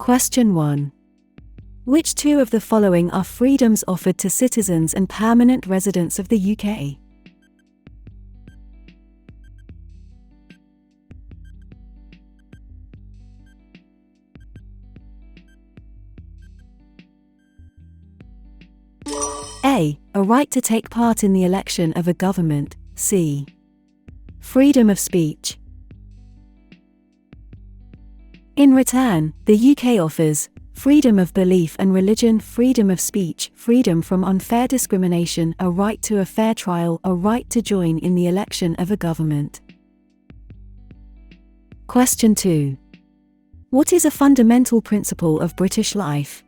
Question 1. Which two of the following are freedoms offered to citizens and permanent residents of the UK? A. A right to take part in the election of a government. C. Freedom of speech. In return, the UK offers freedom of belief and religion, freedom of speech, freedom from unfair discrimination, a right to a fair trial, a right to join in the election of a government. Question 2. What is a fundamental principle of British life?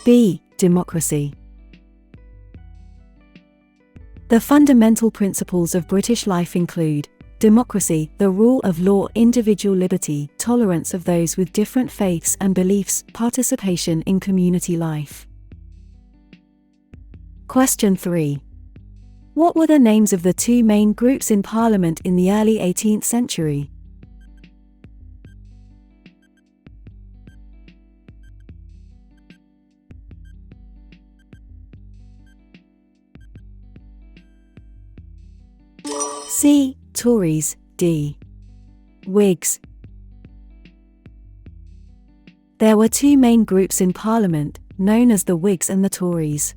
B. Democracy. The fundamental principles of British life include democracy, the rule of law, individual liberty, tolerance of those with different faiths and beliefs, participation in community life. Question 3. What were the names of the two main groups in Parliament in the early 18th century? C. Tories. D. Whigs. There were two main groups in Parliament, known as the Whigs and the Tories.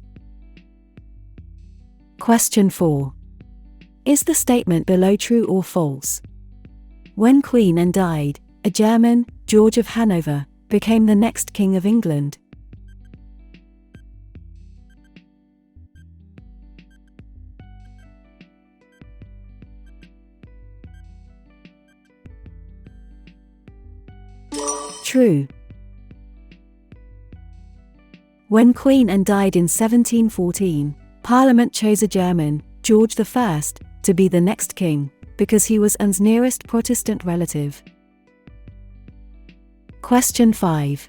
Question 4. Is the statement below true or false? When Queen Anne died, a German, George of Hanover, became the next King of England. True. When Queen Anne died in 1714, Parliament chose a German, George I, to be the next king, because he was Anne's nearest Protestant relative. Question 5.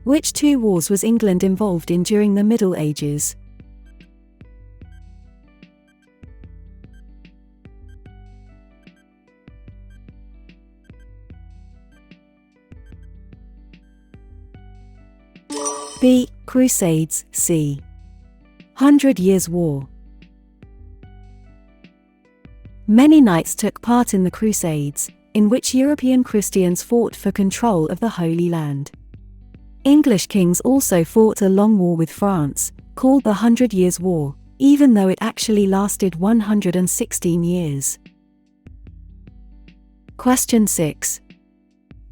Which two wars was England involved in during the Middle Ages? B. Crusades. C. 100 Years' War. Many knights took part in the Crusades, in which European Christians fought for control of the Holy Land. English kings also fought a long war with France, called the 100 Years' War, even though it actually lasted 116 years. Question 6.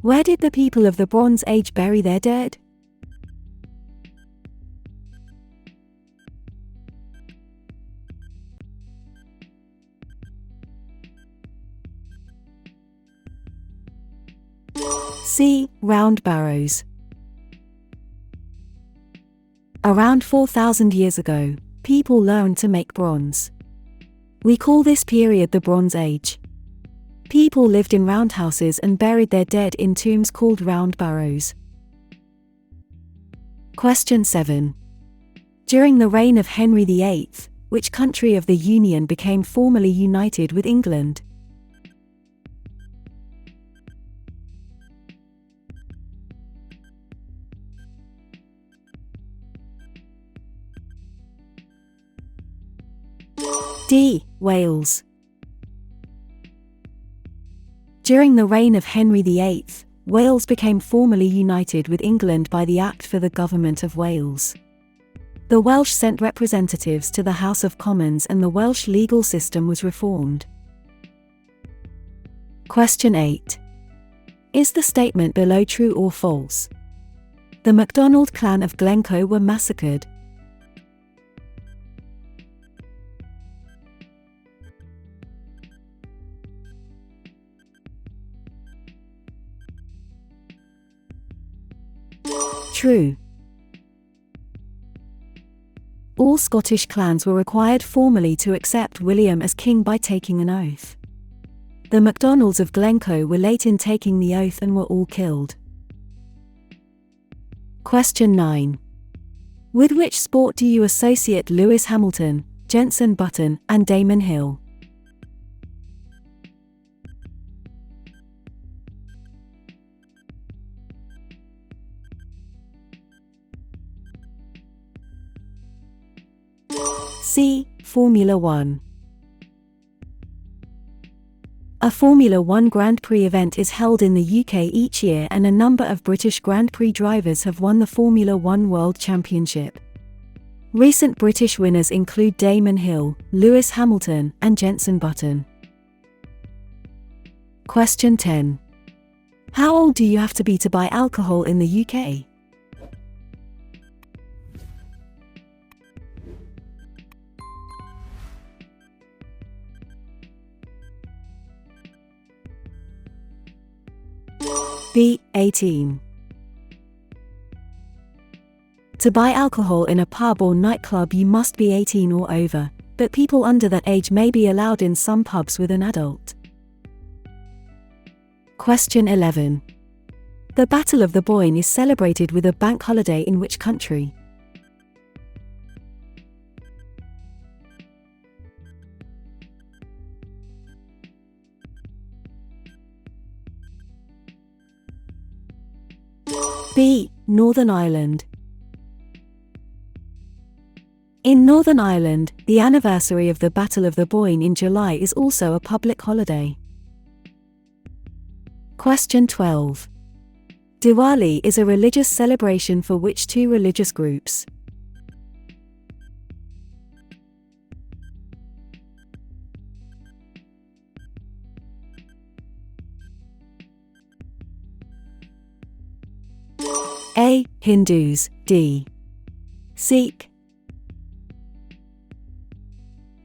Where did the people of the Bronze Age bury their dead? C. Round barrows. Around 4,000 years ago, people learned to make bronze. We call this period the Bronze Age. People lived in roundhouses and buried their dead in tombs called round barrows. Question 7. During the reign of Henry VIII, which country of the Union became formally united with England? D. Wales. During the reign of Henry VIII, Wales became formally united with England by the Act for the Government of Wales. The Welsh sent representatives to the House of Commons and the Welsh legal system was reformed. Question 8. Is the statement below true or false? The MacDonald clan of Glencoe were massacred. True. All Scottish clans were required formally to accept William as king by taking an oath. The MacDonalds of Glencoe were late in taking the oath and were all killed. Question 9. With which sport do you associate Lewis Hamilton, Jenson Button, and Damon Hill? C. Formula One. A Formula One Grand Prix event is held in the UK each year, and a number of British Grand Prix drivers have won the Formula One World Championship. Recent British winners include Damon Hill, Lewis Hamilton, and Jenson Button. Question 10. How old do you have to be to buy alcohol in the UK? B. 18. To buy alcohol in a pub or nightclub you must be 18 or over, but people under that age may be allowed in some pubs with an adult. Question 11. The Battle of the Boyne is celebrated with a bank holiday in which country? B. Northern Ireland. In Northern Ireland, the anniversary of the Battle of the Boyne in July is also a public holiday. Question 12. Diwali is a religious celebration for which two religious groups? A. Hindus, D. Sikh.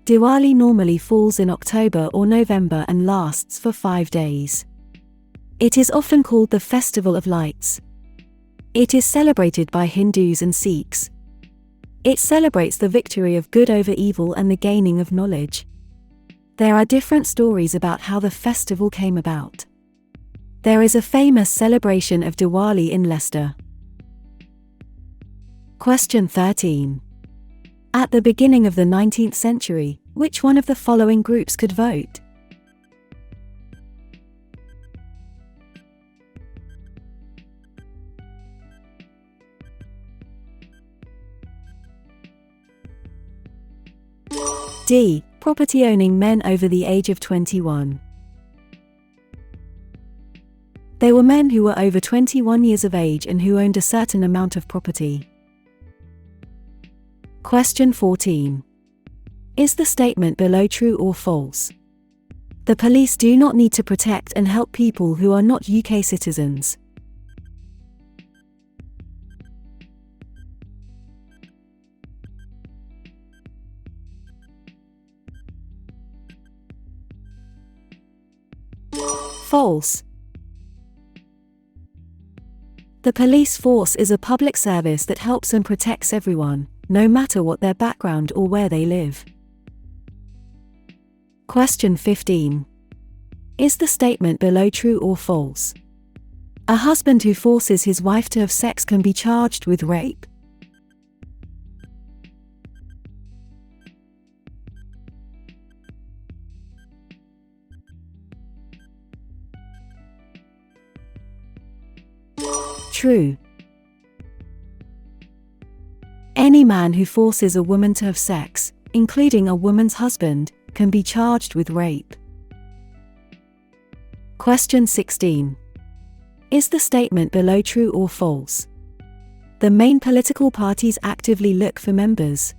Diwali normally falls in October or November and lasts for 5 days. It is often called the Festival of Lights. It is celebrated by Hindus and Sikhs. It celebrates the victory of good over evil and the gaining of knowledge. There are different stories about how the festival came about. There is a famous celebration of Diwali in Leicester. Question 13. At the beginning of the 19th century, which one of the following groups could vote? D. Property-owning men over the age of 21. They were men who were over 21 years of age and who owned a certain amount of property. Question 14. Is the statement below true or false? The police do not need to protect and help people who are not UK citizens. False. The police force is a public service that helps and protects everyone, no matter what their background or where they live. Question 15. Is the statement below true or false? A husband who forces his wife to have sex can be charged with rape. True. Any man who forces a woman to have sex, including a woman's husband, can be charged with rape. Question 16. Is the statement below true or false? The main political parties actively look for members.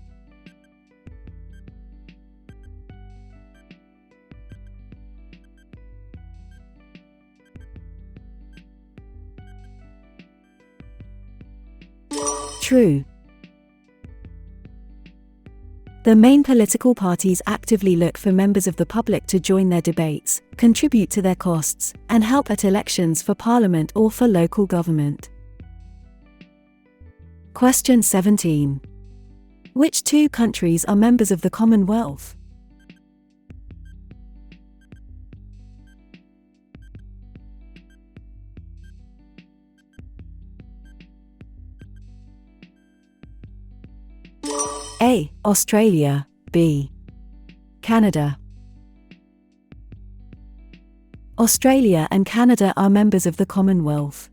True. The main political parties actively look for members of the public to join their debates, contribute to their costs, and help at elections for Parliament or for local government. Question 17. Which two countries are members of the Commonwealth? A. Australia. B. Canada. Australia and Canada are members of the Commonwealth.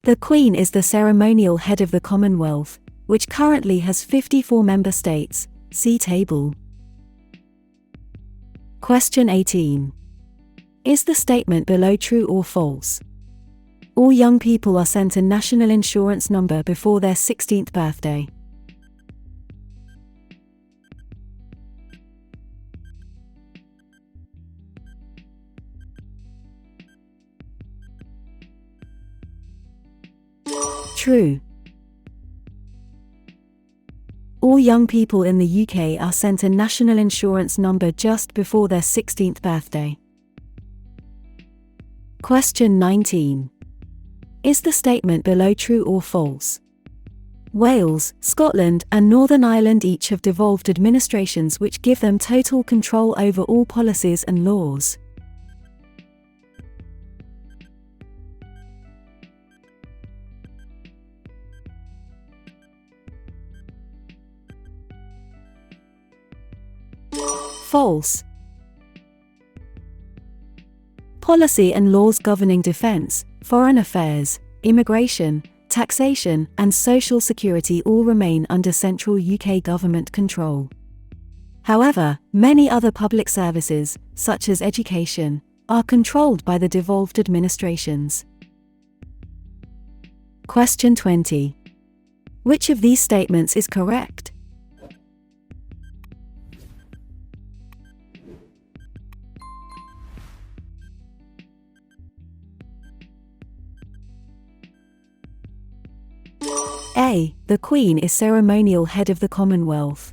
The Queen is the ceremonial head of the Commonwealth, which currently has 54 member states. See table. Question 18. Is the statement below true or false? All young people are sent a national insurance number before their 16th birthday. True. All young people in the UK are sent a national insurance number just before their 16th birthday. Question 19. Is the statement below true or false? Wales, Scotland, and Northern Ireland each have devolved administrations which give them total control over all policies and laws. False. Policy and laws governing defense, foreign affairs, immigration, taxation, and social security all remain under central UK government control. However, many other public services, such as education, are controlled by the devolved administrations. Question 20. Which of these statements is correct? A. The Queen is ceremonial head of the Commonwealth.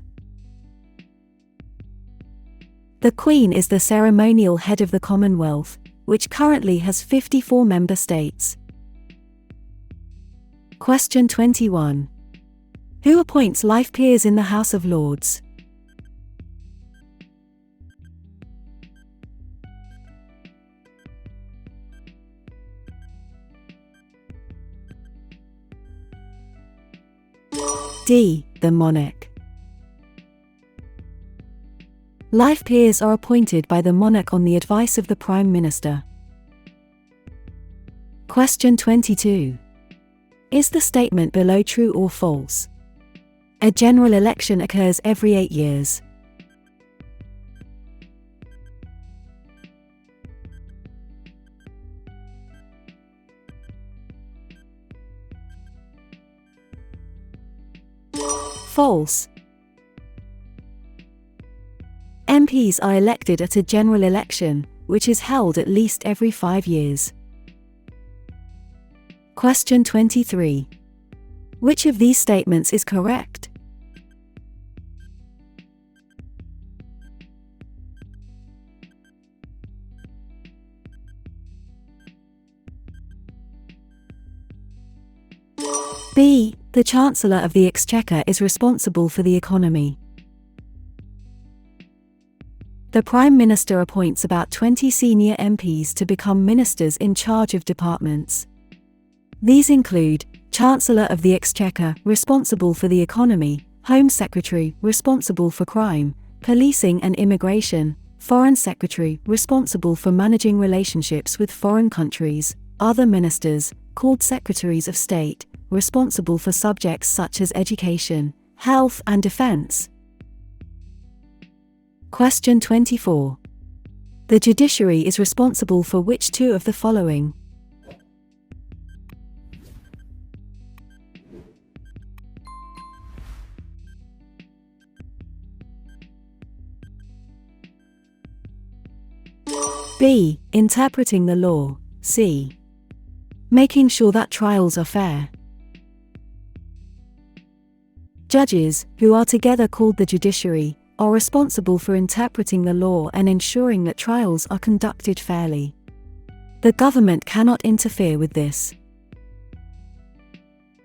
The Queen is the ceremonial head of the Commonwealth, which currently has 54 member states. Question 21. Who appoints life peers in the House of Lords? D. The monarch. Life peers are appointed by the monarch on the advice of the Prime Minister. Question 22. Is the statement below true or false? A general election occurs every 8 years. False. MPs are elected at a general election, which is held at least every 5 years. Question 23. Which of these statements is correct? B. The Chancellor of the Exchequer is responsible for the economy. The Prime Minister appoints about 20 senior MPs to become ministers in charge of departments. These include Chancellor of the Exchequer, responsible for the economy; Home Secretary, responsible for crime, policing and immigration; Foreign Secretary, responsible for managing relationships with foreign countries; other ministers, called Secretaries of State, responsible for subjects such as education, health and defense. Question 24. The judiciary is responsible for which two of the following? B. Interpreting the law. C. Making sure that trials are fair. Judges, who are together called the judiciary, are responsible for interpreting the law and ensuring that trials are conducted fairly. The government cannot interfere with this.